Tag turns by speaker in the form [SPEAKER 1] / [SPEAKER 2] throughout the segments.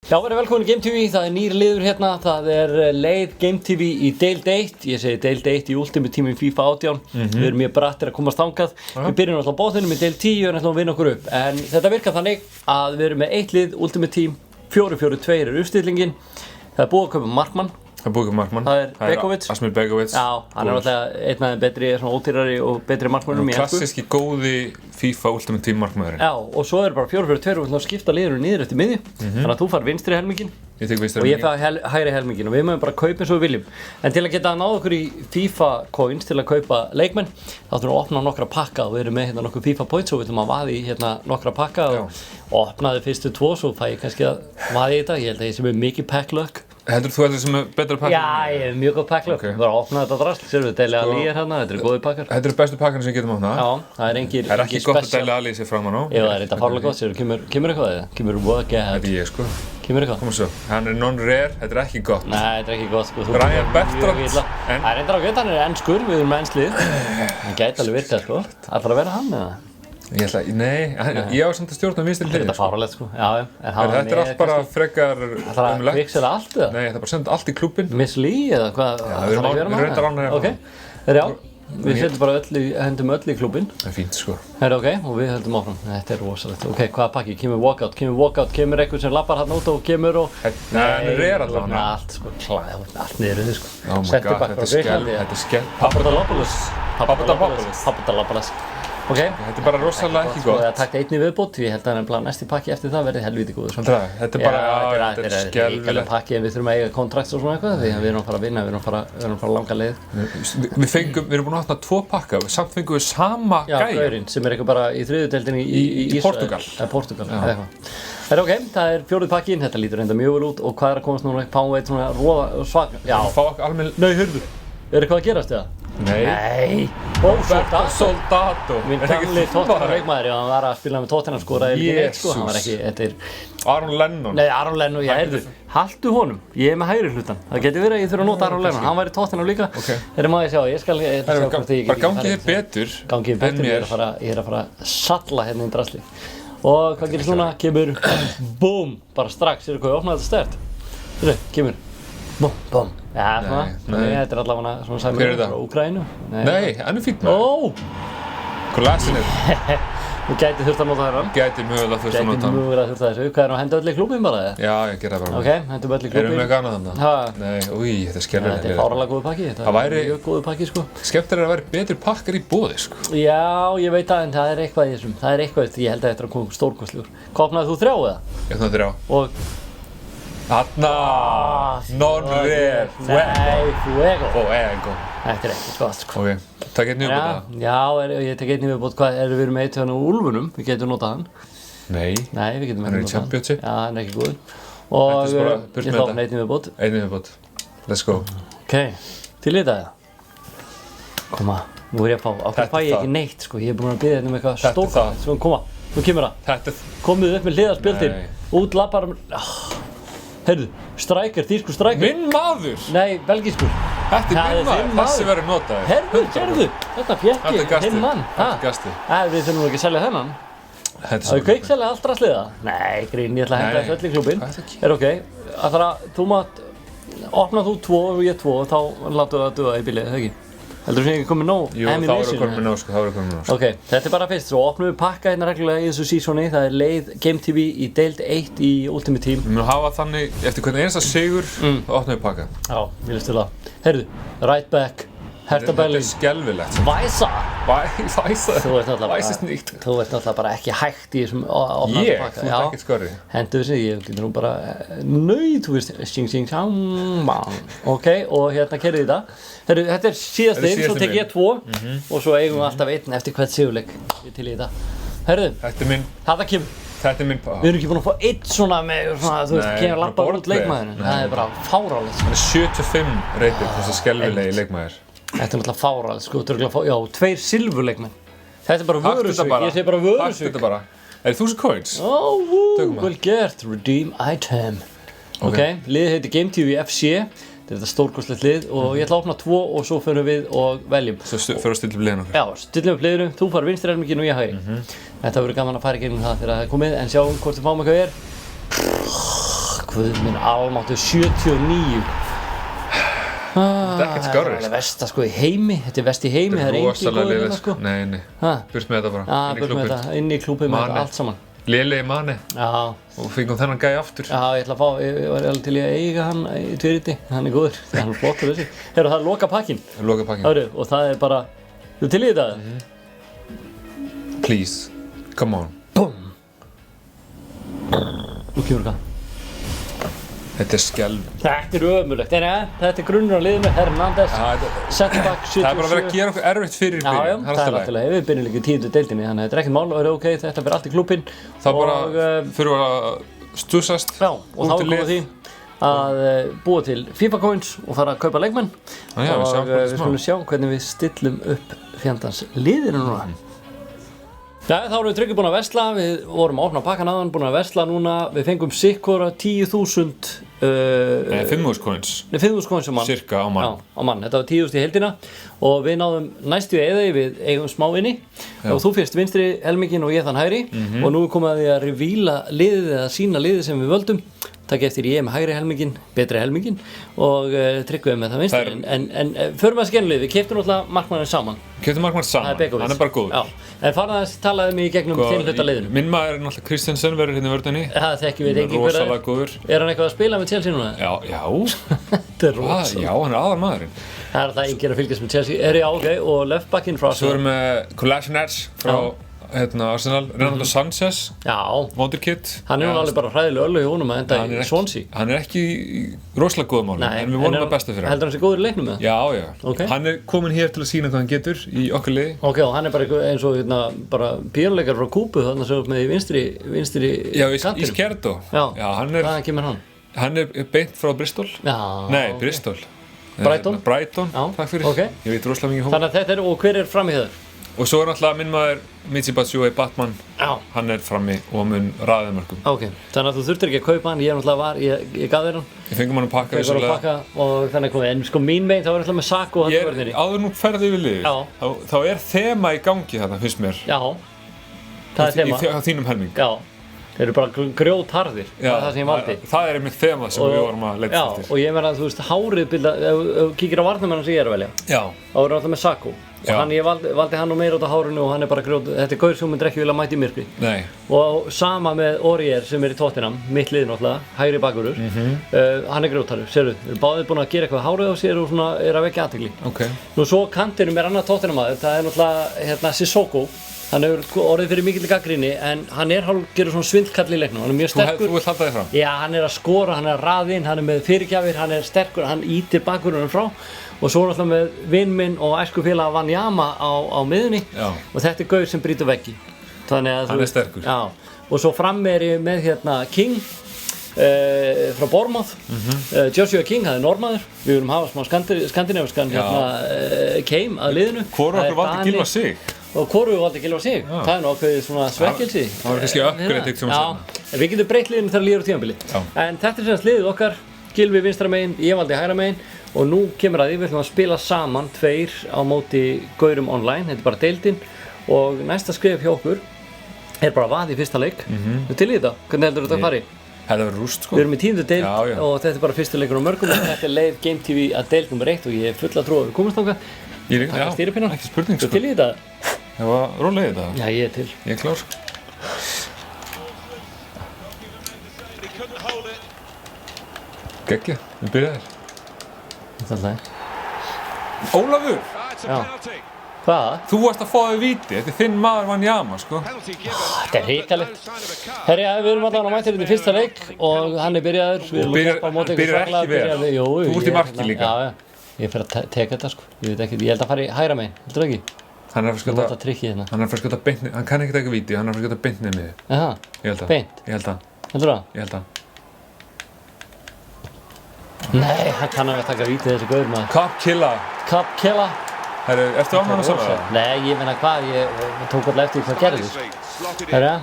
[SPEAKER 1] Já, verið velkomin í Game TV, það nýr liður hérna, það leið Game TV í deild 1, ég segi deild 1 í Ultimate Team í FIFA 18, við erum mjög brattir að komast þangað, við byrjum alltaf á bóðinum í deild 10 og ætlum að vinna okkur upp, en þetta virkar þannig að við erum með eitt lið Ultimate Team, 4-4-2 uppstillingin, það búið að kaupa markmann.
[SPEAKER 2] Það búið markmann.
[SPEAKER 1] Það Begovic.
[SPEAKER 2] Asmir Begovic.
[SPEAKER 1] Já, hann alltaf einn af þeim betri, svona ódýrari og betri markmannum í ensku.
[SPEAKER 2] Klassíski góði FIFA Ultimate Team markmaðurinn.
[SPEAKER 1] Já, og svo bara 4-4-2 og við ætlum að skipta liðinu niður eftir miðju. Þannig að þú far vinstri helminginn.
[SPEAKER 2] Ég tek vinstri
[SPEAKER 1] helminginn. Og ég fær hægri helminginn og við mögum bara kaupa eins og við viljum. En til að geta náð okkur í FIFA coins til að kaupa leikmenn, þá þurfum við að opna nokkra pakka og við erum með hérna nokkur FIFA points og við ætlum að vaða í hérna nokkra pakka og opnaði fyrstu 2 svo fæ ég kannski að vaða í þetta. Ég held að ég sé með mikið pack luck.
[SPEAKER 2] Heldur þú þetta sem er betra pakk?
[SPEAKER 1] Já, ég hef mjög góð pakkluck. Við varum að opna þetta drasl, sér við deili Ali hérna, þetta góði pakkar.
[SPEAKER 2] Þetta bestu pakkarnir sem við getum opnað?
[SPEAKER 1] Já, það engir
[SPEAKER 2] Það ekki gott að deili Ali sér framan á?
[SPEAKER 1] Jú, það þetta fárlega gott, sér kemur eitthvað eða? Kemur work ahead?
[SPEAKER 2] Þetta ég sko.
[SPEAKER 1] Kemur eitthvað?
[SPEAKER 2] Koma svo, hann non-rare, þetta ekki gott.
[SPEAKER 1] Nei, þetta ekki gott sko.
[SPEAKER 2] Ryan Bertrand.
[SPEAKER 1] Það reyndar ágætt, hann enskur, við erum með enslið. Hann gæti alveg virkað sko. Ætlar að vera hann eða?
[SPEAKER 2] Nei, ég á samt að stjórna vinstri hlið.
[SPEAKER 1] Þetta fáralegt sko, já.
[SPEAKER 2] Þetta er allt bara frekar
[SPEAKER 1] umlegt. Það er að pixela allt eða?
[SPEAKER 2] Nei, það er bara að senda allt í klúbbinn.
[SPEAKER 1] Miss Lee eða hvað?
[SPEAKER 2] Já, við erum reyndar ánægðir.
[SPEAKER 1] Ok, já, við setjum bara hendum öll í klúbbinn.
[SPEAKER 2] Það er fínt sko.
[SPEAKER 1] Ok, og við höldum áfram. Þetta er rosalegt. Ok, hvaða pakki? Kemur walkout, kemur einhvern sem lappar hann út og kemur og...
[SPEAKER 2] Nei, hann er allavega.
[SPEAKER 1] Allt sko, allt niður þið sko.
[SPEAKER 2] Oh my god, þetta er skell.
[SPEAKER 1] Papadopoulos. Ok.
[SPEAKER 2] Þetta er bara rosalega ekki gott.
[SPEAKER 1] Það takti einni viðbót, ég held að næsti pakki eftir það verði helvíti góður.
[SPEAKER 2] Þetta er bara, þetta er skelvilegt
[SPEAKER 1] pakki en við þurfum að eiga kontrakt og svona eitthvað því að við erum að fara að vinna, við erum að fara langa leið.
[SPEAKER 2] Við erum búin að opna 2 pakka, samt fengum við sama gæja. Já, gaurinn
[SPEAKER 1] sem eitthvað bara í þriðju deildinni í
[SPEAKER 2] Portugal.
[SPEAKER 1] Portugal, eða eitthvað. Ok, það er 4. pakkin, þetta lítur enda mjög vel út og hvað er að komast núna, Pánveit svona roða svaka. Já. Nei, hörðu, er eitthvað að gerast eða? Nei.
[SPEAKER 2] Soldato.
[SPEAKER 1] Minn gamli Tottenham leikmaður, hann var að spila með Tottenham skoraði ekki neitt sko, hann var ekki, þetta er
[SPEAKER 2] Aron Lennon.
[SPEAKER 1] Nei, Aron Lennon, já, heyrðu, haltu honum, ég er með hægri hlutan. Það getur verið að ég þurfa að nota Aron Lennon, hann væri Tottenham líka. Þegar maður sjá, ég skal sjá hvort ég
[SPEAKER 2] bara gangið þið betur.
[SPEAKER 1] Gangið þið betur, ég er að fara að salla hérna í drasli. Og hvað gerist núna? Kemur, BOOM, bara strax, ég opnaði þetta stert. Þetta kemur, BOOM. Já, svona, þetta er allavega svona sæmur frá Úkraínu.
[SPEAKER 2] Nei, hann er fínt með. Hvað lasin er?
[SPEAKER 1] Þú gæti þurft að nota þér.
[SPEAKER 2] Gæti mögulega þurft að nota hann.
[SPEAKER 1] Gæti mögulega þurft að þessu. Hvað er að henda öll í klúbbinn bara eða?
[SPEAKER 2] Já, ég ger það bara.
[SPEAKER 1] Ok, hendum öll í klúbbinn.
[SPEAKER 2] Erum við eitthvað annað þannig? Nei, úi, þetta er skemmtilegt.
[SPEAKER 1] Þetta er fáránlega góður pakki.
[SPEAKER 2] Það væri
[SPEAKER 1] mjög góður pakki sko.
[SPEAKER 2] Skemmtilega að væri betri pakkar í boði sko.
[SPEAKER 1] Já, ég veit það en það er eitthvað í þessum. Það er eitthvað, ég held að þetta er að koma stórkostlegur. Hvað opnaði þú 3 eða?
[SPEAKER 2] Ég opnaði 3.
[SPEAKER 1] Og
[SPEAKER 2] Þarna, non-rare,
[SPEAKER 1] Fuego.
[SPEAKER 2] Þetta
[SPEAKER 1] er ekkert gott sko.
[SPEAKER 2] Ok, takk einn í viðbót það?
[SPEAKER 1] Já, ég tek einn í viðbót, hvað við erum með eitt hérna úr Úlfunum, við getum notað hann.
[SPEAKER 2] Nei,
[SPEAKER 1] við getum
[SPEAKER 2] hann er í Championship.
[SPEAKER 1] Já, hann er ekki góður. Og ég ætla að opna einn í viðbót.
[SPEAKER 2] Einn í viðbót, let's go.
[SPEAKER 1] Ok, til í þetta? Koma, nú er ég að fá, ákveð fæ ég ekki neitt sko, ég er búinn að biðja hérna eitthvað stórkvæmt. Svo koma, nú kemur það. Komið upp með hliðarspjöldin, út lappar. Heyrðu, striker, þýskur striker.
[SPEAKER 2] Minn maður!
[SPEAKER 1] Nei, belgískur.
[SPEAKER 2] Þetta er minn maður, þessi verður notaður.
[SPEAKER 1] Heyrðu, þetta fékk ég, hinn mann.
[SPEAKER 2] Þetta er gasti.
[SPEAKER 1] Við þurfum ekki að selja þennan. Það er ekki selja allt drasliða. Nei, grín, ég ætla að henda þessu öll í klúbbinn. Ok, þú mátt, opna þú 2 og ég 2 og þá látum við að duga í bílið, það ekki? Heldur þú sem ekki komið nóg?
[SPEAKER 2] Jú, þá erum við komið nóg sko,
[SPEAKER 1] Ok, þetta er bara fyrst, svo opnum við pakka hérna reglulega í þessu sísoni, það er leið Game TV í deild 1 í Ultimate Team.
[SPEAKER 2] Við munum hafa þannig, eftir hvern einasta sigur, þá opnum við pakka.
[SPEAKER 1] Já, ég veist til það. Heyrðu, right back, Hertha Berlin.
[SPEAKER 2] Þetta er skelfilegt.
[SPEAKER 1] Væsa! Þú ert
[SPEAKER 2] náttúrulega
[SPEAKER 1] bara ekki hægt í þessum opnaðu pakka.
[SPEAKER 2] Þú ert ekkert skorri.
[SPEAKER 1] Hendu þessi, ég getur nú bara, þú veist, ok, og hérna kerið þetta. Þetta er síðast einn, svo tek ég 2 og svo eigum við alltaf einn eftir hvert sigurleik til í þetta. Herðu, þetta kemur.
[SPEAKER 2] Þetta er minn pakka.
[SPEAKER 1] Við erum ekki búin að fá einn svona með svona, þú veist, kemur lappar út leikmaðurinn. Það er bara fáránlegt.
[SPEAKER 2] Hann er 75 reytir, þessi skelfilegi leikmaður.
[SPEAKER 1] Þetta er náttúrulega fáránlegt, sko, já, 2 silfurleikmenn. Þetta er bara vörusvik, ég segi bara vörusvik.
[SPEAKER 2] Takk þetta bara. Er það 1000 coins?
[SPEAKER 1] Vel gert, redeem item. Ok, liðið heitir Game TV FC. Þetta er þetta stórkostlegt lið og ég ætla að opna 2 og svo förum við og veljum.
[SPEAKER 2] Svo förum við að stilla upp liðinu okkar?
[SPEAKER 1] Já, stilla upp liðinu, þú fara vinstri helminginn og ég hægri. Þetta verður gaman að fara í gegnum það þegar það er komið, en sjáum hvort við fáum eitthvað Guð minn almáttugur, 79.
[SPEAKER 2] Þetta er ekkert skárri.
[SPEAKER 1] Það er versta sko í heimi, þetta er verst í heimi, það er engin góður hérna sko.
[SPEAKER 2] Nei. Burt með þetta bara,
[SPEAKER 1] burt með þetta, inn í klúbbið með þetta allt saman.
[SPEAKER 2] Lélegi Mane.
[SPEAKER 1] Já.
[SPEAKER 2] Og fengum þennan gæi aftur.
[SPEAKER 1] Já, ég ætla að fá, ég var alveg til í að eiga hann í Tvíriti, hann er góður, hann er flottur þessi. Heyrðu, það er loka pakkinn.
[SPEAKER 2] Loka pakkinn.
[SPEAKER 1] Og það er bara, þú til í þetta?
[SPEAKER 2] Please, come on.
[SPEAKER 1] Búm. Nú kemur það.
[SPEAKER 2] Þetta er skelv.
[SPEAKER 1] Þetta er ömurlegt, þetta er grunnur á liðinu, Hernandez, setback 77.
[SPEAKER 2] Það er bara að vera að gera okkur erfitt fyrir byrjun.
[SPEAKER 1] Já, það er alltaf leið, við byrjum líka í 10. deildinni, þannig að þetta er ekkert mál og er ok, þetta fyrir allt í klúbbinn.
[SPEAKER 2] Það bara fyrir að stúsast.
[SPEAKER 1] Já, og þá er komið því að búa til FIFA coins og fara að kaupa leikmenn. Og við skulum sjá hvernig við stillum upp fjandans liðinu núna. Já, þá erum við tryggir búin að versla, við vorum að opna pakkan aðan, búin að versla núna, við fengum sikkora 10.000
[SPEAKER 2] Nei, 5.000 coins.
[SPEAKER 1] Nei, 5.000 coins á mann.
[SPEAKER 2] Cirka á mann.
[SPEAKER 1] Já, á mann, þetta var 10.000 í heildina og við náðum næstu eða við eigum smá inni og þú fyrst vinstri helmingin og ég þann hægri og nú er komið að því að revíla liðið eða sína liðið sem við völdum. Takk eftir ég með hægri helmingin, betri helmingin og Tryggvi með það vinstri. En förum að skennlið, við keyptum náttúrulega markmanninn saman.
[SPEAKER 2] Keyptum markmanninn saman, hann er bara góður.
[SPEAKER 1] Já, en farðu að talaði mig í gegnum þinn hluta liðinu.
[SPEAKER 2] Minn maður er náttúrulega Christensen verður hérna í vörðinni.
[SPEAKER 1] Það þekkjum við engin hver
[SPEAKER 2] er. Rosalega góður.
[SPEAKER 1] Er hann eitthvað að spila með Chelsea núna?
[SPEAKER 2] Já.
[SPEAKER 1] Þetta er rosalega.
[SPEAKER 2] Já, hann er aðal maðurinn.
[SPEAKER 1] Það er það enginn að fylgjast með Chelsea. Já, ok, og leftbackinn frá
[SPEAKER 2] Arsenal. Svo erum við Kolasinac frá Arsenal, Ronaldo Sanchez, Wonderkid.
[SPEAKER 1] Hann er alveg bara hræðilega örlög í honum að enda í Swansea.
[SPEAKER 2] Hann er ekki rosalega góð málum, en við vonum það besta fyrir hann.
[SPEAKER 1] Heldur hann sé góður í leiknum með það?
[SPEAKER 2] Já. Okay. Hann er komin hér til að sýna hvað hann getur í okkar liði.
[SPEAKER 1] Ok, og hann er bara eins og bara píróleikar frá Kúbu þarna sem við með í vinstri kantinum.
[SPEAKER 2] Í Skerdo.
[SPEAKER 1] Já, hvaðan kemur hann?
[SPEAKER 2] Hann er beint frá Bristol. Nei, Bristol.
[SPEAKER 1] Brighton,
[SPEAKER 2] takk fyrir.
[SPEAKER 1] Okay.
[SPEAKER 2] Ég veit rosalega mikið
[SPEAKER 1] Þannig að þetta er, og hver er fram í þau?
[SPEAKER 2] Og svo er náttúrulega minn maður Michy Batshuayi Batman, hann er frammi og mun raðið mörgum.
[SPEAKER 1] Ok, þannig að þú þurftir ekki að kaupa hann, ég náttúrulega ég gaf þér hann.
[SPEAKER 2] Ég fengum hann að pakka
[SPEAKER 1] vissulega. Og þannig komið, en sko mín megin þá er náttúrulega með Sakho hann vörðinni.
[SPEAKER 2] Áður nú ferði yfir liðið, þá er þema í gangi þarna, finnst mér.
[SPEAKER 1] Já, það er þema.
[SPEAKER 2] Á þínum helming.
[SPEAKER 1] Já, þeir eru bara grjótharðir, það er það sem ég valdi.
[SPEAKER 2] Það er einmitt þema sem við vorum að leita eftir.
[SPEAKER 1] Já, og ég meina að þú veist, hárið bilda, ef þú kíkir á varnarmenn sem ég er að velja, þá er náttúrulega með Sakho. Og ég valdi hann nú meira út á hárinu og hann er bara grjót, þetta er gaur sem myndir ekki vilja mæta í myrkri.
[SPEAKER 2] Nei.
[SPEAKER 1] Og sama með Aurier sem er í Tottenham, mitt lið náttúrulega, hægri bakvörður, hann er grjótharður, sérðu, við erum báðir búin að gera eitthvað hárið á sér og svona er að vekja athygli.
[SPEAKER 2] Okay.
[SPEAKER 1] Nú svo kantinum er annar Tottenham-maður, það er náttúrulega Sissoko, hann hefur orðið fyrir mikill gagnrýni en hann er hálfgerður svona svindkall í leiknum, hann er mjög sterkur.
[SPEAKER 2] Þú vilt halda þig fram?
[SPEAKER 1] Já, hann er að skora, hann er að raða inn, hann er með fyrirgjafir, hann er sterkur, hann ýtir bakvörðunum frá. Og svo er alltaf með vinn minn og æskufélag Wanyama á miðunni og þetta er gaur sem brýtur veggi. Þannig að
[SPEAKER 2] hann er sterkur.
[SPEAKER 1] Já, og svo frammi er ég með King frá Bournemouth. Joshua King, það er normaður. Við viljum hafa smá skandinaviskan keim að liðinu.
[SPEAKER 2] Hvoru okkur valdi Gylfa Sig?
[SPEAKER 1] Og hvoru valdi Gylfa Sig? Það er nú ákveðið svona svekkelsi.
[SPEAKER 2] Það var kannski uppgreitt eitt svona
[SPEAKER 1] sérna. En við getum breytt liðinu þegar líður á tímabili. En þetta er semst liðið okkar, Gylfi vinstra megin, ég valdi hægra megin. Og nú kemur að því, við ætlum að spila saman tveir á móti gaurum online, þetta er bara deildin og næsta skref hjá okkur er bara vað í fyrsta leik. Þú til í þetta? Hvernig heldur þetta að fari?
[SPEAKER 2] Það verður rúst sko.
[SPEAKER 1] Við erum í 10. deild og þetta er bara fyrsta leikur á mörgum og þetta er leið Game TV að deild nr. 1 og ég er full að trúa að við komumst þangað.
[SPEAKER 2] Já, ekki spurning sko.
[SPEAKER 1] Þú til í þetta?
[SPEAKER 2] Það var rólega þetta.
[SPEAKER 1] Já, ég er til.
[SPEAKER 2] Ég er klár. Gekkja, við byrjaðir. Ólafur!
[SPEAKER 1] Já. Hvað?
[SPEAKER 2] Þú varst að fá þig víti, þetta er þinn maður Wanyama sko.
[SPEAKER 1] Þetta er hrikalegt. Herri, við erum allavega á mættir í fyrsta leik og hann er byrjaður.
[SPEAKER 2] Byrjar ekki vel. Þú ert í marki líka.
[SPEAKER 1] Já, ég fer að teka þetta sko. Ég veit ekki, ég held að fara í hægra megin, heldur þú ekki?
[SPEAKER 2] Hann er að fara að skjóta beint, hann kann ekki taka víti, hann er að fara að skjóta beint niður miðju.
[SPEAKER 1] Jaha, beint?
[SPEAKER 2] Ég held að.
[SPEAKER 1] Heldur það?
[SPEAKER 2] Ég held að.
[SPEAKER 1] Nei, hann kann að taka vítið þessi gaur maður. Cup killa.
[SPEAKER 2] Herru, ertu ánægður með það?
[SPEAKER 1] Nei, ég meina hvað, ég tók alltaf eftir hvað gerðist. Herra,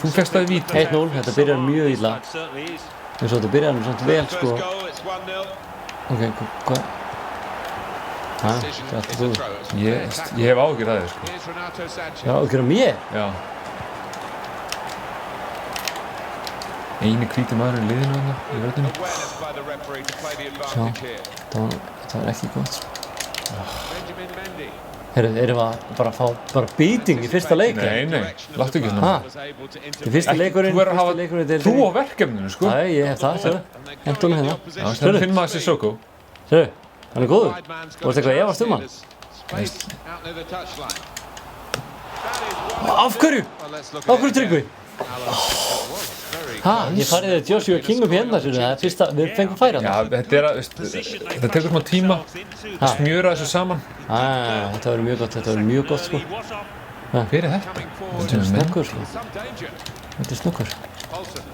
[SPEAKER 2] þú fékkst það í víti.
[SPEAKER 1] 1-0, þetta byrjar mjög illa. En svo þetta byrjar nú samt vel, sko. Ok, hvað? Hæ, þetta er alltaf góð.
[SPEAKER 2] Ég hef áhyggjur af þér, sko.
[SPEAKER 1] Já, áhyggjur af mér?
[SPEAKER 2] Já. Eini hvíti maðurinn í liðinu þarna í vörninni.
[SPEAKER 1] Sjá, það var ekki gott. Erum við að bara fá beating í fyrsta leik?
[SPEAKER 2] Nei, láttu ekki svona.
[SPEAKER 1] Í fyrsta leikurinn,
[SPEAKER 2] Þú verður að hafa trú á verkefninu, sko.
[SPEAKER 1] Nei, ég hef það, sérðu. Hentu hann hérna.
[SPEAKER 2] Já, það finnum maður Sissoko.
[SPEAKER 1] Sérðu, hann góður. Þú veist eitthvað að efast hann? Af hverju? Af hverju Tryggvi? Ég farið þegar Joshua King upp hérna, það er fyrsta, við fengum færa
[SPEAKER 2] Já, þetta tekur smá tíma að smjöra þessu saman.
[SPEAKER 1] Þetta verður mjög gott, sko.
[SPEAKER 2] Hver þetta?
[SPEAKER 1] Þetta er snöggur, sko. Þetta er snöggur.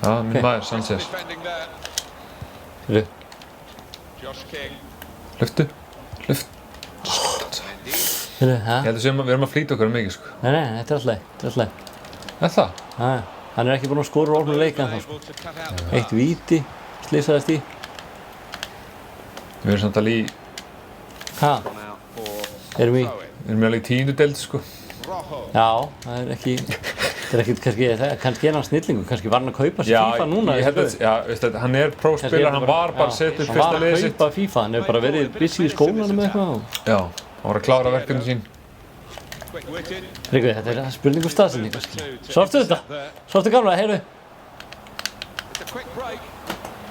[SPEAKER 2] Já, minn maður, Sanchez. Lyftu. Ég held að við erum að flýta okkur mikið, sko.
[SPEAKER 1] Nei, þetta er alltaf.
[SPEAKER 2] Er það?
[SPEAKER 1] Hann er ekki búinn að skora úr opnum leik ennþá, sko. Eitt víti, slysaðist í.
[SPEAKER 2] Við erum samt alveg í...
[SPEAKER 1] Erum við
[SPEAKER 2] alveg í 10. deild, sko.
[SPEAKER 1] Já, það er ekki... Þetta er kannski er hann snillingur, kannski var hann að kaupa sér FIFA núna.
[SPEAKER 2] Já, veist þetta, hann er próspilar, hann var bara að setja upp fyrsta liðið sitt.
[SPEAKER 1] Hann var að kaupa FIFA, hann hefur bara verið busy í skólanum með eitthvað.
[SPEAKER 2] Já, hann var að klára verkefni sín.
[SPEAKER 1] Tryggvi, þetta er spurningu staðsending. Sortu þetta? Sortu gamla, heyrðu.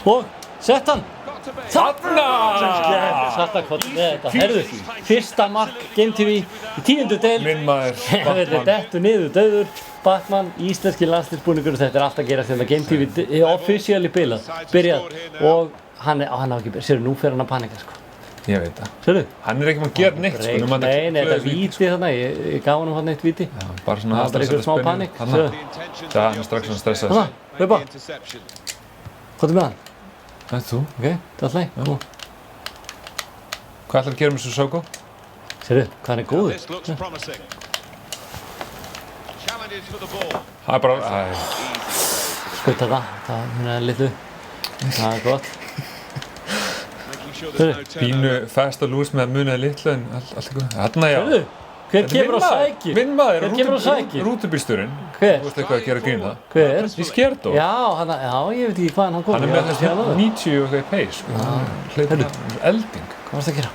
[SPEAKER 1] Og, sett hann!
[SPEAKER 2] Þarna!
[SPEAKER 1] Heyrðu, fyrsta mark Game TV í 10. deild.
[SPEAKER 2] Minn maður,
[SPEAKER 1] Batman. Dettur niður dauður. Batman, íslenski landsliðsbúningur og þetta er alltaf að gerast hérna. Game TV er officially byrjað. Og hann á ekki byrjað. Sérðu, nú fer hann að panika, sko.
[SPEAKER 2] Ég veit það.
[SPEAKER 1] Sérðu?
[SPEAKER 2] Hann er ekki maður að gera neitt, sko.
[SPEAKER 1] Nei, þetta er víti þarna. Ég gaf hann þarna eitt víti.
[SPEAKER 2] Já, bara svona
[SPEAKER 1] aðstæða að setja
[SPEAKER 2] spennu.
[SPEAKER 1] Sérðu?
[SPEAKER 2] Það er strax svona stressað.
[SPEAKER 1] Hanna, hlaupa. Hvað er með hann?
[SPEAKER 2] Það er þú.
[SPEAKER 1] Ok, þetta er alltaf.
[SPEAKER 2] Hvað ætlar að gera með Sissoko?
[SPEAKER 1] Sérðu, hvað hann er góður.
[SPEAKER 2] Það er bara...
[SPEAKER 1] Skauta það er litlu. Það er gott.
[SPEAKER 2] Pínu fast og lús með að munaði litlu en allt eitthvað. Þarna já.
[SPEAKER 1] Sérðu, hver kemur og sækir?
[SPEAKER 2] Minn maður, rútubílstjórin.
[SPEAKER 1] Hver?
[SPEAKER 2] Þú veist eitthvað að gera grín það.
[SPEAKER 1] Hver?
[SPEAKER 2] Í Skerdó.
[SPEAKER 1] Já, ég veit ekki hvaðan hann kom.
[SPEAKER 2] Hann er með þessi 90 og eitthvað í pace, sko. Hleypur elding.
[SPEAKER 1] Hvað varst að gera?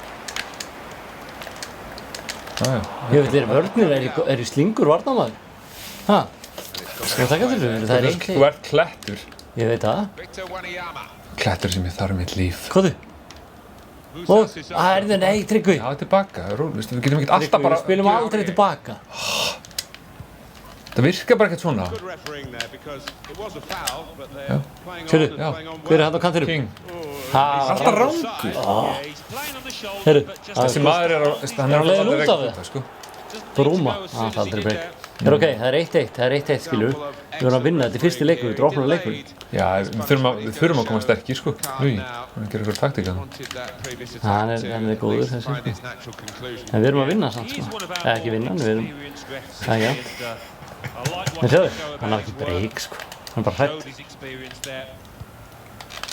[SPEAKER 2] Já.
[SPEAKER 1] Ég veit, vörnir er í slingur varnarmaður. Skal ég taka til þessu? Það er eitt.
[SPEAKER 2] Þú ert klettur.
[SPEAKER 1] Ég veit það.
[SPEAKER 2] Klettur sem ég þarf mitt líf.
[SPEAKER 1] Hvað þú? Og, nei, Tryggvi.
[SPEAKER 2] Já, tilbaka. Við getum ekkert alltaf bara...
[SPEAKER 1] Við spilum aldrei tilbaka.
[SPEAKER 2] Það virkar bara ekkert svona. Já.
[SPEAKER 1] Sérðu, hver er hann á kantinum?
[SPEAKER 2] King.
[SPEAKER 1] Alltaf
[SPEAKER 2] rangur.
[SPEAKER 1] Heyrðu,
[SPEAKER 2] þessi maður er á
[SPEAKER 1] leiðin út af
[SPEAKER 2] það, sko.
[SPEAKER 1] Brúma, það er aldrei breyk. Ok, það er 1-1, skilur. Við verðum að vinna, þetta er fyrsti leikur, þetta er opnur leikur.
[SPEAKER 2] Já, við þurfum að koma sterkir, sko. Hann gerir eitthvað taktíka.
[SPEAKER 1] Hann er góður þessi, sko. En við erum að vinna samt, sko. Ekki vinna, við erum... Já. En sjáðu, hann har ekki breyk, sko. Hann er bara hrætt.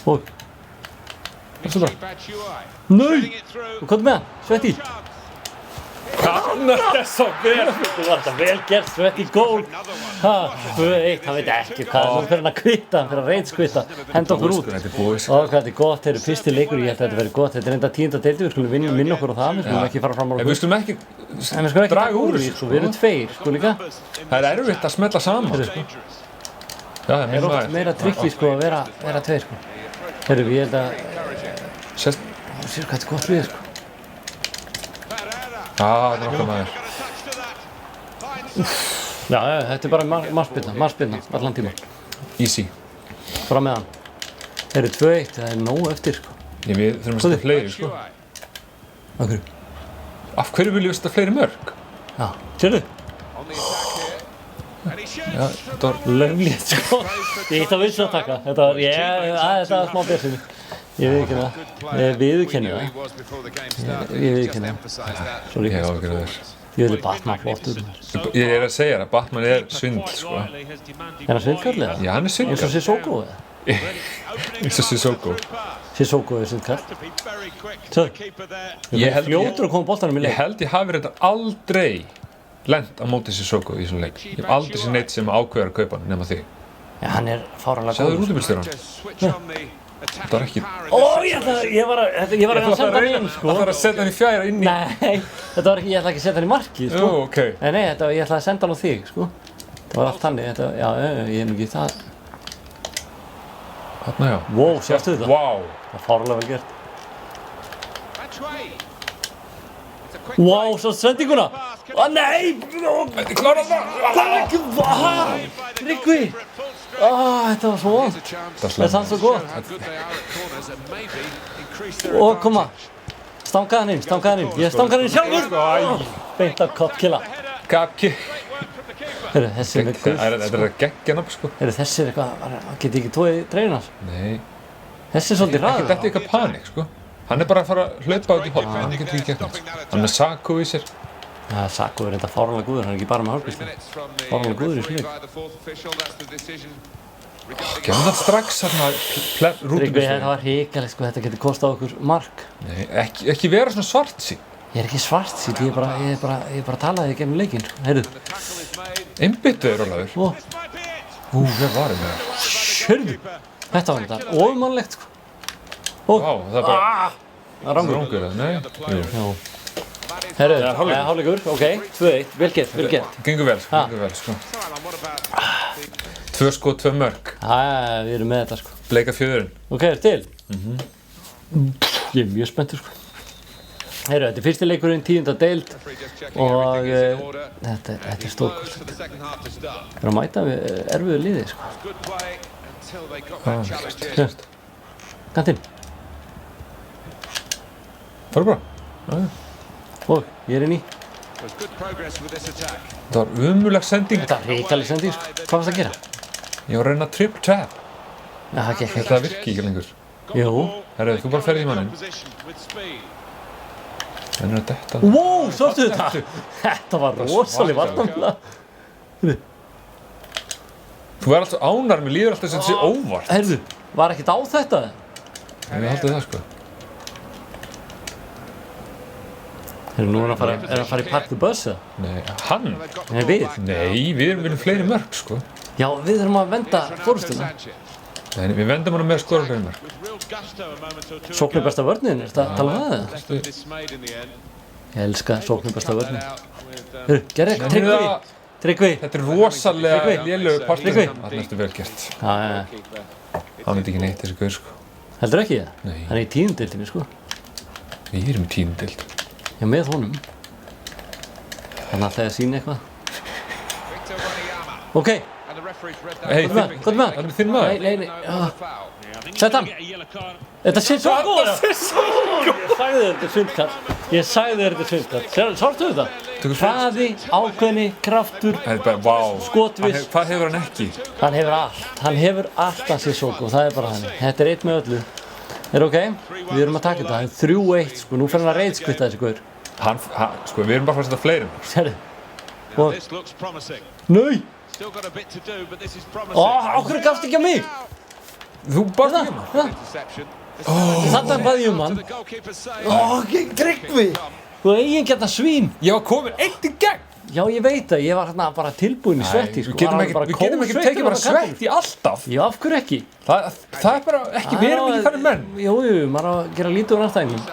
[SPEAKER 1] Og... Það er svo bra. Nei! Og hvað er með hann? Svetti?
[SPEAKER 2] Hann er svo vel!
[SPEAKER 1] Þú var þetta vel gert, Svetti gól. 2-1, hann veit ekki hvað. Nú fyrir hann að kvitta, hann fyrir að reynskvitta. Henda okkur út.
[SPEAKER 2] Þetta er búið, sko.
[SPEAKER 1] Ó, hvað þetta er gott, þetta er fyrsti leikur, ég held að þetta verði gott. Þetta er enda 10. deildi, við skulum minna okkur á það. Við skulum ekki fara fram á okkur.
[SPEAKER 2] Við skulum ekki
[SPEAKER 1] draga úr því, sko. Við erum 2, sko líka.
[SPEAKER 2] Það er erfitt að smella saman, sko. Já, það er
[SPEAKER 1] oft meira trikki, sko, að vera 2, sko. Herru, ég held að... Sér hvað þetta er gott við, sko.
[SPEAKER 2] Það er okkar maður.
[SPEAKER 1] Já, þetta er bara marspilna, allan tíma.
[SPEAKER 2] Easy.
[SPEAKER 1] Fram með hann. Herru, 2-1, það er nóg eftir, sko.
[SPEAKER 2] Við þurfum að setja fleiri, sko.
[SPEAKER 1] Af hverju?
[SPEAKER 2] Af hverju viljum við setja fleiri mörg?
[SPEAKER 1] Já, sérðu?
[SPEAKER 2] Já, þetta var
[SPEAKER 1] löglegt, sko. Ég ætti að vissu að taka. Þetta var smá björnsynni. Ég viðurkenni það. Svo líka. Ég vil Batman flottur.
[SPEAKER 2] Ég er að segja það, Batman er svindl, sko.
[SPEAKER 1] Er hann svindkall eða?
[SPEAKER 2] Já, hann er svindkall.
[SPEAKER 1] Eins og Sissoko eða?
[SPEAKER 2] Eins og Sissoko.
[SPEAKER 1] Sissoko er svindkall. Svo, ég er fljótur að koma boltanum í leik.
[SPEAKER 2] Ég held ég hafi þetta aldrei lent á móti Sissoko í svona leik. Ég hef aldrei séð neitt sem ákveður að kaupa hann nema þig.
[SPEAKER 1] Já, hann fáránlega
[SPEAKER 2] Sjáðu
[SPEAKER 1] góður.
[SPEAKER 2] rútubílstjórann. Þetta var ekki...
[SPEAKER 1] Ég var að senda hann inn, sko.
[SPEAKER 2] Það þarf að setja hann í fjæra inn í...
[SPEAKER 1] Nei, þetta var ekki, ég ætla ekki að setja hann í markið, sko.
[SPEAKER 2] Jú, ok.
[SPEAKER 1] Nei, ég ætla að senda hann á þig, sko. Það var allt þannig, já, ég nú ekki það.
[SPEAKER 2] Þarna, já.
[SPEAKER 1] Wow, sjástu þetta?
[SPEAKER 2] Vá.
[SPEAKER 1] Það fáránlega vel gert. Wow, svo sendinguna! Nei!
[SPEAKER 2] Klára það!
[SPEAKER 1] Tryggvi! Þetta var svo vont. Það er sann svo gott. Koma. Stangaði hann inn. Ég stangaði hann inn sjálfur! Beint af Kapkila. Heyrðu, þessi með gull.
[SPEAKER 2] Þetta er geggjanab, sko.
[SPEAKER 1] Heyrðu, þessi eitthvað, geti ekki tóið treyjunar?
[SPEAKER 2] Nei.
[SPEAKER 1] Þessi er svolítið ræður.
[SPEAKER 2] Ekki þetta eitthvað panik, sko. Hann er bara að fara að hlaupa út í horn, hann getur ekki gert það. Hann er Saku í sér.
[SPEAKER 1] Já, Saku er þetta fáránlega góður, hann er ekki bara með hálfkvíslu. Fáránlega góður í svona.
[SPEAKER 2] Gefum það strax þarna
[SPEAKER 1] Tryggvi, þetta var hrikalegt, sko, þetta getur kostað okkur mark.
[SPEAKER 2] Nei, ekki vera svona svartsýn.
[SPEAKER 1] Ég er ekki svartsýn, ég er bara að tala þig gegnum leikinn, sko. Heyrðu.
[SPEAKER 2] Einbyttu er Ólafur. Hver var það?
[SPEAKER 1] Heyrðu, þetta var þetta ofmannlegt, sko.
[SPEAKER 2] Vá, það er bara...
[SPEAKER 1] Það er rangur.
[SPEAKER 2] Nei.
[SPEAKER 1] Herru, hálfleikur, ok, 2-1, vel gert.
[SPEAKER 2] Gengur vel, sko. 2 skot, 2 mörk.
[SPEAKER 1] Við erum með þetta, sko.
[SPEAKER 2] Bleika fjöðurinn.
[SPEAKER 1] Ok, er til? Ég er mjög spenntur, sko. Herru, þetta er fyrsti leikurinn, 10. deild og þetta er stórkostlegt. Við erum að mæta við erfiðu liði, sko. Kantinn.
[SPEAKER 2] Það bara.
[SPEAKER 1] Og ég er inn í.
[SPEAKER 2] Það var umuleg sending.
[SPEAKER 1] Þetta var hrikaleg sending, sko. Hvað varst að gera?
[SPEAKER 2] Ég var að reyna triple tap.
[SPEAKER 1] Já, það gekk ekki.
[SPEAKER 2] Þetta virki ekki lengur.
[SPEAKER 1] Jú.
[SPEAKER 2] Herru, þú bara ferð í manninn. Það er að detta.
[SPEAKER 1] Wow, sástu þetta? Þetta var rosalega vartanlega.
[SPEAKER 2] Þú er alltaf ánægður, mér líður alltaf sem þetta sé óvart.
[SPEAKER 1] Heyrðu, var ekkert á þetta?
[SPEAKER 2] Ég haldið það, sko.
[SPEAKER 1] Heyrðu, nú er að fara í Park the Bus, eða?
[SPEAKER 2] Nei, hann?
[SPEAKER 1] Nei, við?
[SPEAKER 2] Nei, við viljum fleiri mörk, sko.
[SPEAKER 1] Já, við þurfum að venda fórustuna.
[SPEAKER 2] Nei, við vendum hana með skora fleiri mörk.
[SPEAKER 1] Sóknir besta vörnin, er þetta að tala um það, eða? Ég elska sóknir besta vörnin. Heyrðu, gerðu, Tryggvi.
[SPEAKER 2] Þetta er rosalega lélögur partur. Það er vel gert. Það myndi ekki neitt þessi gaur, sko.
[SPEAKER 1] Heldur ekki það?
[SPEAKER 2] Nei.
[SPEAKER 1] Hann er í 10. deildinni, sko.
[SPEAKER 2] Við erum í 10. deild.
[SPEAKER 1] Já, með honum. Hann alltaf að sína eitthvað. Ok.
[SPEAKER 2] Hei,
[SPEAKER 1] Hvað er með?
[SPEAKER 2] Það er þinn maður.
[SPEAKER 1] Nei. Sett hann. Þetta sé svo góð. Ég sagði þér þetta er svindkall. Sárstu þetta? Hraði, ákveðni, kraftur, skotviss.
[SPEAKER 2] Hvað hefur hann ekki?
[SPEAKER 1] Hann hefur allt að sé svo góð, það er bara þannig. Þetta er 1 með öllu. Er ok? Við erum að taka þetta. Það er 3-1, sko. Nú fer hann að reiðskvitta þessi gaur.
[SPEAKER 2] Sko, við erum bara að setja fleirum.
[SPEAKER 1] Sérðu. Nei! Áhverju gafst ekki á mig?
[SPEAKER 2] Þú bara ekki maður.
[SPEAKER 1] Þetta baði ég hann. Tryggvi! Þú eigin geta svín.
[SPEAKER 2] Ég var komin 1 í gegn.
[SPEAKER 1] Já, ég veit það. Ég var hérna bara tilbúinn í svetti, sko.
[SPEAKER 2] Við getum ekki tekið bara svett í alltaf.
[SPEAKER 1] Já, af hverju ekki?
[SPEAKER 2] Það er bara ekki, við erum ekki þannig menn.
[SPEAKER 1] Jú, maður á að gera lítið úr næstæðingum.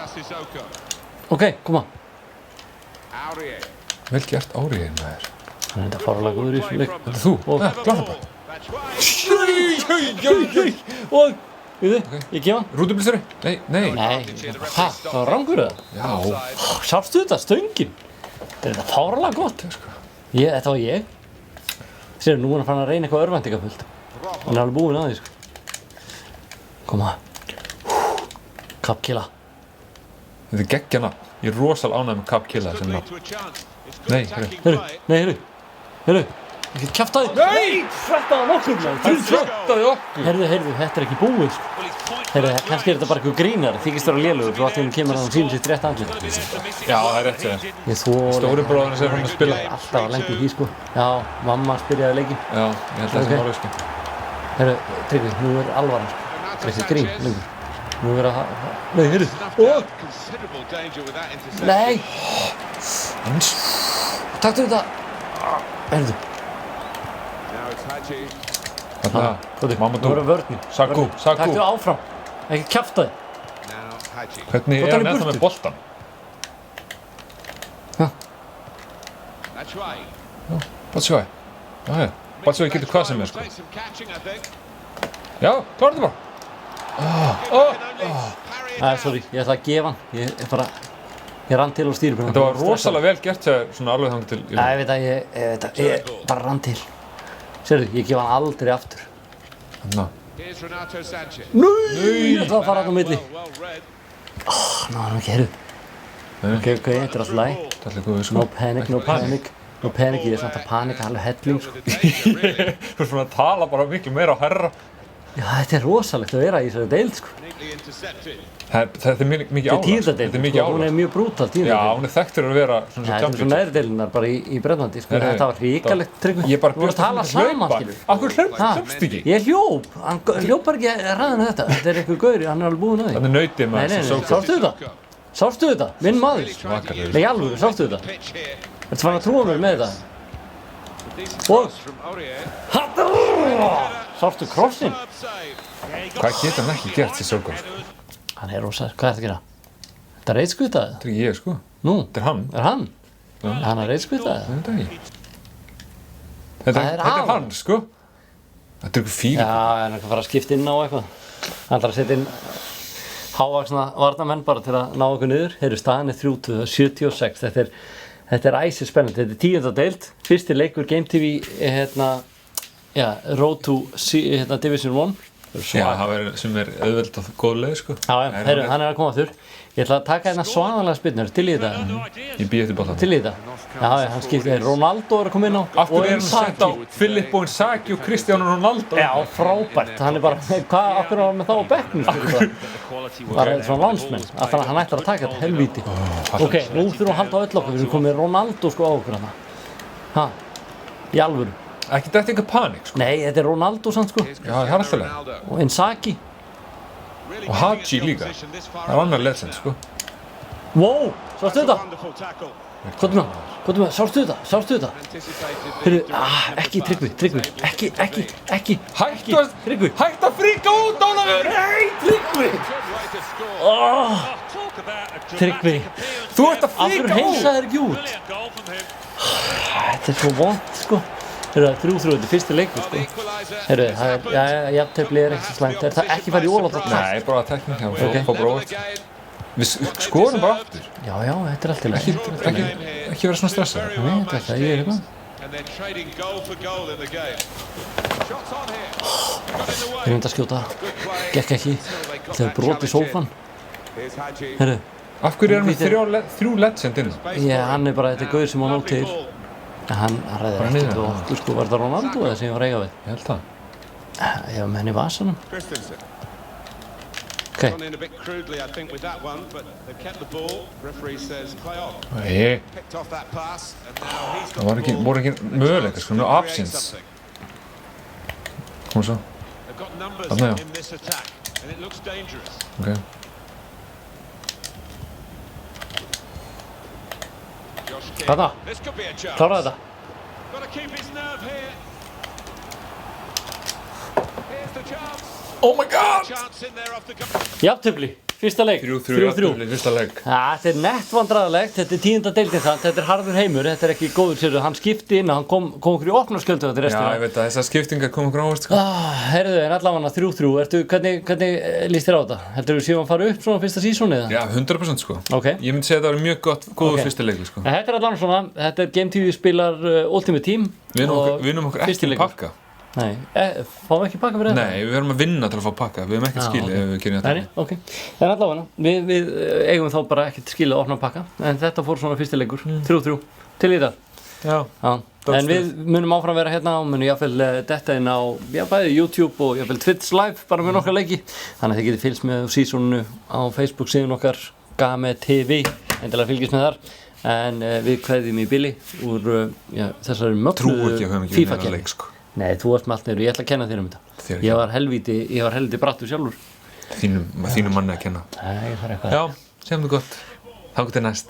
[SPEAKER 1] Ok, koma.
[SPEAKER 2] Vel gert Áriðin, maður.
[SPEAKER 1] Þannig að þetta er fárlega góður í þessum leik.
[SPEAKER 2] Þetta er þú. Klára bara.
[SPEAKER 1] Og, ég gefa hann.
[SPEAKER 2] Rútubílstjóri? Nei.
[SPEAKER 1] Það var rangur það?
[SPEAKER 2] Já.
[SPEAKER 1] Sástu þetta, stöngin? Þetta er fárlega gott. Þetta var ég. Sér, nú er hann fann að reyna eitthvað örvæntingafullt. Hann er alveg búinn að því, sko. Koma. Kapkila.
[SPEAKER 2] Þetta er geggjana. Ég er rosalega ánægð með Kapkila sem nafn. Nei, heyrðu. Ekki kjaftaði. Nei! Svettaði okkur, maður. Hann svettaði okkur.
[SPEAKER 1] Heyrðu, þetta er ekki búið, sko. Heyrðu, kannski er þetta bara eitthvað grínar. Þykist vera lélugur, svo allt í einu kemur hann og sýnir sitt rétt andlit.
[SPEAKER 2] Já, það er rétt, segja. Stóri bróðurinn sem hann að spila.
[SPEAKER 1] Alltaf að lengi í því, sko. Já, mamma spyrjaði leikinn.
[SPEAKER 2] Já, ég held að það sé málið, sko.
[SPEAKER 1] Heyrðu, Tryggvi, nú er alvaran, sko. Það er ekki grín, lengur. Nú er að... Nei, heyrðu. Nei! Taktu þetta. Heyrðu.
[SPEAKER 2] Mamadou.
[SPEAKER 1] Nú erum vörðni.
[SPEAKER 2] Saku.
[SPEAKER 1] Taktu áfram. Ekki kjaftaði.
[SPEAKER 2] Hvernig er hann ennþá með boltan? Batshuayi. Já, Batshuayi getur hvað sem sko. Já, kláraði bara.
[SPEAKER 1] Sorry, ég ætla að gefa hann. Ég rann til og stýri.
[SPEAKER 2] Þetta var rosalega vel gert þegar svona alveg þangað til.
[SPEAKER 1] Nei, ég veit að ég bara rann til. Sérðu, ég gef hann aldrei aftur.
[SPEAKER 2] Nei,
[SPEAKER 1] ég ætla að fara þarna á milli. Ná, hann ekki heyrðu. Ok, þetta er alltaf læg.
[SPEAKER 2] þetta er allir góður sko.
[SPEAKER 1] No panic, ég er samt að panika alveg helling sko.
[SPEAKER 2] Þú ert svona að tala bara miklu meira á herra.
[SPEAKER 1] Já, þetta er rosalegt að vera í þessari deild sko.
[SPEAKER 2] Þetta er mikið
[SPEAKER 1] Þetta er tíðardeild, hún er mjög brútal
[SPEAKER 2] Já,
[SPEAKER 1] tíðardeild.
[SPEAKER 2] hún er þekktur að vera svona
[SPEAKER 1] Þetta er svona neðri deildinar bara í Bretlandi sko. Þetta var hrikalegt Tryggvi.
[SPEAKER 2] Ég bara
[SPEAKER 1] Þú varst að tala saman skilur.
[SPEAKER 2] Af hverju hljópst ekki?
[SPEAKER 1] Ég hljóp, hann hljóp bara ekki ræðan þetta. Þetta er einhver gauri, hann er alveg búinn að því.
[SPEAKER 2] Þannig nautið maður
[SPEAKER 1] Nei, sástu þetta? Minn maður.
[SPEAKER 2] Svakalegur.
[SPEAKER 1] Nei, alveg, sástu þetta? Ertu farin að trúa mér með þetta? Og sástu krossinn?
[SPEAKER 2] Hvað getur hann ekki gert sér Sogor?
[SPEAKER 1] Hann er rosa, hvað er það að gera? Þetta er reitskvitaðið?
[SPEAKER 2] Þetta er ekki ég sko.
[SPEAKER 1] Nú,
[SPEAKER 2] Þetta er hann.
[SPEAKER 1] er hann? Hann er reitskvitaðið?
[SPEAKER 2] Þetta er ekki. Þetta er hann sko. Þetta er eitthvað fíl.
[SPEAKER 1] Já, hann er að fara að skipta inn á eitthvað. Hann þarf að setja inn hávaxna varnamenn bara til að ná okkur niður. Heyrðu, staðan er 3-76. Þetta er æsir spennandi. Þetta er 10. deild. Fyrsti leikur Game TV Road to Division 1.
[SPEAKER 2] Já, það er sem er auðvelt og góð leið sko.
[SPEAKER 1] Já, heyrðu, hann er að koma þurr. Ég ætla að taka hérna svaðalega spyrnur. Til í þetta?
[SPEAKER 2] Ég býð eftir boltan.
[SPEAKER 1] Til í þetta? Já, hann skiptir. Ronaldo er að koma inn á.
[SPEAKER 2] Af hverju er hann sett á Filippo Inzaghi og Cristiano Ronaldo?
[SPEAKER 1] Já, frábært. Hann er bara, hvað, af hverju var hann með þá á bekknum? Bara svona lánsmenn. Hann ætlar að taka þetta helvíti. Ok, nú þurfum við að halda á öll okkur. Við erum komið Ronaldo sko á okkur hana. Ha, í alvöru.
[SPEAKER 2] Ekki þetta eitthvað panik sko.
[SPEAKER 1] Nei, þetta er Ronaldo samt sko.
[SPEAKER 2] Já, það er alltaf leið.
[SPEAKER 1] Og Inzaghi.
[SPEAKER 2] Og Hagi líka. Það er annar legend sko.
[SPEAKER 1] Wow, sástu þetta? Hvað með, sástu þetta? Heyrðu, ekki Tryggvi, ekki.
[SPEAKER 2] Hættu að fríka út, Ólafur!
[SPEAKER 1] Nei, Tryggvi.
[SPEAKER 2] Þú ert að
[SPEAKER 1] Af hverju
[SPEAKER 2] fríka út!
[SPEAKER 1] heilsaðir ekki út? Þetta er svo vont sko. Heyrðu, 3-3, þetta er fyrsti leikur sko. Heyrðu, jafntefli er ekki svo slæmt. Er það ekki farið í ólátt?
[SPEAKER 2] Nei, bara tekník hjá og fá bróðið. Við skorum bara aftur.
[SPEAKER 1] Já, þetta er allt í lagi.
[SPEAKER 2] Ekki vera svona stressað.
[SPEAKER 1] Nei, þetta er það, ég er hérna. Ég reyndi að skjóta. Gekk ekki. Það er brotið sófan. Heyrðu.
[SPEAKER 2] Af hverju erum við þrjú legend inn?
[SPEAKER 1] Já, hann er bara, þetta er gauður sem hann á til. Hann ræði ekkert við okkur sko. Var þetta Ronaldo eða sem ég var að eiga við?
[SPEAKER 2] Ég held það.
[SPEAKER 1] Ég var með henni í vasanum. Ok.
[SPEAKER 2] Nei. Það voru ekki möguleikar sko, no options. Kom svo. Þarna já. Ok.
[SPEAKER 1] Þarna. Kláraði þetta.
[SPEAKER 2] Oh my god!
[SPEAKER 1] Jafntefli. Fyrsta leik. 3-3.
[SPEAKER 2] Fyrsta leik.
[SPEAKER 1] Þetta er nett vandræðalegt. Þetta er 10. deildin samt. Þetta er harður heimur. Þetta er ekki góður sér. Hann skipti inn og hann kom okkur í opnarskjöldu þetta restina.
[SPEAKER 2] Já, ég veit að þessar skiptingar kom okkur ávist sko.
[SPEAKER 1] Heyrðu, en allavega 3-3. Hvernig líst þér á þetta? Heldur þú séum að fara upp svona fyrsta sísónið eða?
[SPEAKER 2] Já, 100% sko.
[SPEAKER 1] Ok.
[SPEAKER 2] Ég myndi segja að það var mjög góður fyrsti leikur sko.
[SPEAKER 1] Þetta er allavega svona. Þetta er Game TV spilar Ultimate Team.
[SPEAKER 2] Við vinnum okkur ekki pakka.
[SPEAKER 1] Nei, fáum við ekki pakka fyrir þetta?
[SPEAKER 2] Nei, við verðum að vinna til að fá pakka. Við hefum ekkert skilið ef við gerum þetta.
[SPEAKER 1] Nei, ok. En allavega, við eigum þá bara ekkert skilið að opna pakka. En þetta fór svona fyrsti leikur. 3-3. Til í það.
[SPEAKER 2] Já.
[SPEAKER 1] En við munum áfram vera hérna og munum jáfnvel detta inn á bæði YouTube og jáfnvel Twitch live bara með nokkar leiki. Þannig að þið getið fylgst með seasoninu á Facebook síðan okkar Game TV. Endilega fylgist með þar. En við kveðjum í bili úr þessari mögnuðu FIFA-keppni. Nei, þú varst með allt neyru, ég ætla að kenna þér þetta. Ég var helviti brattur sjálfur.
[SPEAKER 2] Þínum manni að kenna.
[SPEAKER 1] Nei, það er eitthvað.
[SPEAKER 2] Já, segjum við gott. Þangað til næst.